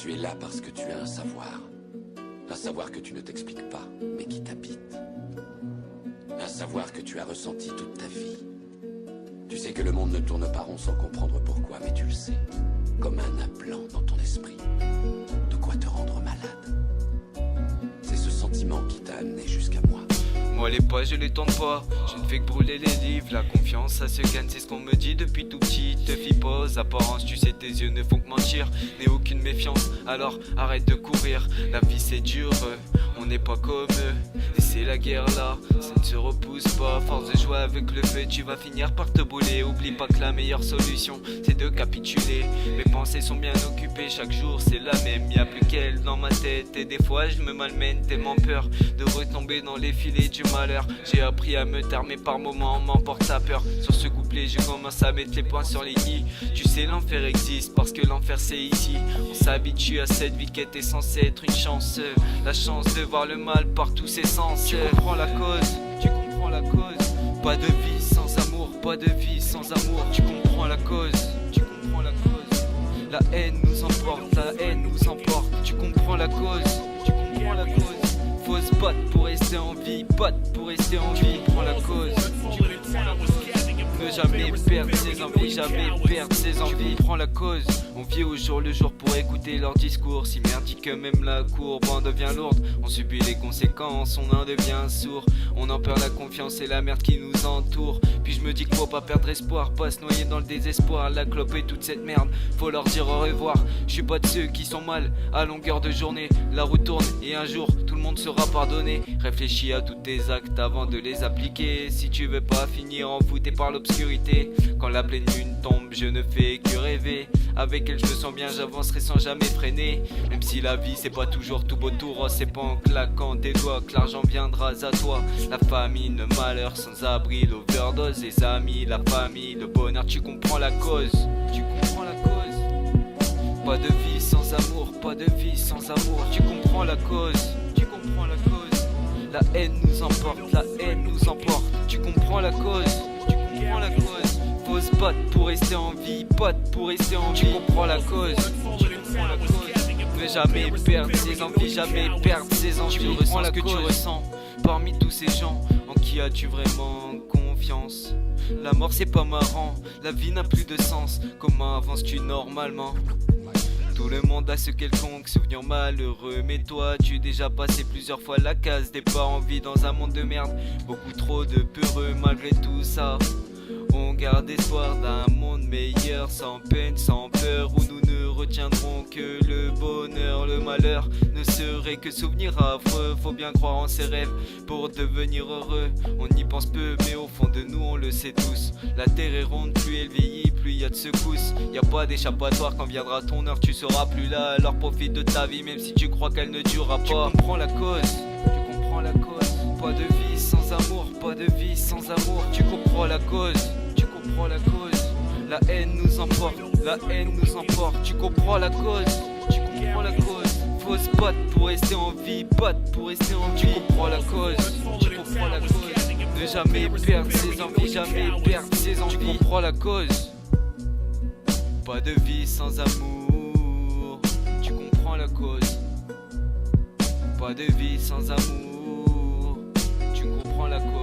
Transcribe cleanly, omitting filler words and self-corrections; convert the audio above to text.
Tu es là parce que tu as un savoir. Un savoir que tu ne t'expliques pas, mais qui t'habite. Un savoir que tu as ressenti toute ta vie. Tu sais que le monde ne tourne pas rond sans comprendre pourquoi, mais tu le sais. Comme un implant dans ton esprit. De quoi te rendre malade. C'est ce sentiment qui t'a amené jusqu'à moi. Moi les pas je les tourne pas, je ne fais que brûler les livres. La confiance ça se gagne, c'est ce qu'on me dit depuis tout petit. Te fie pas aux apparences, tu sais tes yeux ne font que mentir. N'aie aucune méfiance, alors arrête de courir. La vie c'est dur, on n'est pas comme eux. Et c'est la guerre là, ça ne se repousse pas. Force de jouer avec le feu, tu vas finir par te brûler. Oublie pas que la meilleure solution c'est de capituler. Mes pensées sont bien occupées, chaque jour c'est la même. Y'a plus qu'elle dans ma tête et des fois je me malmène. Tellement peur de retomber dans les filets du malheur. J'ai appris à me taire mais par moments m'emporte la peur. Sur ce couplet je commence à mettre les points sur les i. Tu sais l'enfer existe parce que l'enfer c'est ici. On s'habitue à cette vie qui était censée être une chance. La chance de voir le mal par tous ses sens. Tu comprends la cause, tu comprends la cause. Pas de vie sans amour, pas de vie sans amour. Tu comprends la cause, tu comprends la cause. La haine nous emporte, la haine nous emporte. Tu comprends la cause, tu comprends la cause. Faut se battre pour rester en vie, battre pour rester en vie. Tu comprends la cause, tu comprends la cause. Ne jamais perdre ses envies, jamais perdre ses envies. Tu comprends la cause, on vit au jour le jour pour écouter leurs discours. Si merdique que même la courbe en devient lourde. On subit les conséquences, on en devient sourd. On en perd la confiance et la merde qui nous entoure. Puis je me dis qu'il faut pas perdre espoir, pas se noyer dans le désespoir. La clope et toute cette merde, faut leur dire au revoir. Je suis pas de ceux qui sont mal à longueur de journée. La route tourne et un jour tout le monde sera pardonné. Réfléchis à tous tes actes avant de les appliquer. Si tu veux pas finir envoûté par l'obscurité. Quand la pleine lune tombe je ne fais que rêver. Avec elle je me sens bien, j'avancerai sans jamais freiner. Même si la vie c'est pas toujours tout beau tout rose. C'est pas en claquant des doigts que l'argent viendra à toi. La famine, le malheur, sans abri, l'overdose. Les amis, la famille, le bonheur. Tu comprends la cause, tu comprends la cause. Pas de vie sans amour, pas de vie sans amour. Tu comprends la cause, tu comprends la cause. La haine nous emporte, la haine nous emporte. Tu comprends la cause, tu comprends la cause. Faut se battre pour rester en vie, battre pour rester en vie. Tu comprends la cause, tu comprends la cause. Ne jamais perdre ses envies, jamais perdre ses envies. Tu ressens ce que tu ressens parmi tous ces gens. En qui as-tu vraiment confiance? La mort c'est pas marrant, la vie n'a plus de sens. Comment avances-tu normalement? Tout le monde a ce quelconque souvenir malheureux. Mais toi tu es déjà passé plusieurs fois la case des pas en vie dans un monde de merde. Beaucoup trop de peureux malgré tout ça. On garde espoir d'un monde meilleur, sans peine, sans peur, où nous ne retiendrons que le bonheur. Le malheur ne serait que souvenir affreux. Faut bien croire en ses rêves pour devenir heureux. On y pense peu mais au fond de nous on le sait tous. La terre est ronde, plus elle vieillit, plus il y a de secousses. Y a pas d'échappatoire, quand viendra ton heure tu seras plus là. Alors profite de ta vie même si tu crois qu'elle ne durera pas. Tu comprends la cause, tu comprends la cause. Pas de vie sans amour, pas de vie sans amour. Tu comprends la cause, tu comprends la cause. La haine nous emporte, la haine nous emporte. Tu comprends la cause, tu comprends la cause. Faut se battre pour rester en vie, battre pour rester en vie. Tu comprends la cause, tu comprends la cause. Ne jamais perdre ses envies, jamais perdre ses envies. Tu comprends la cause. Pas de vie sans amour. Tu comprends la cause. Pas de vie sans amour. Tu comprends la cause.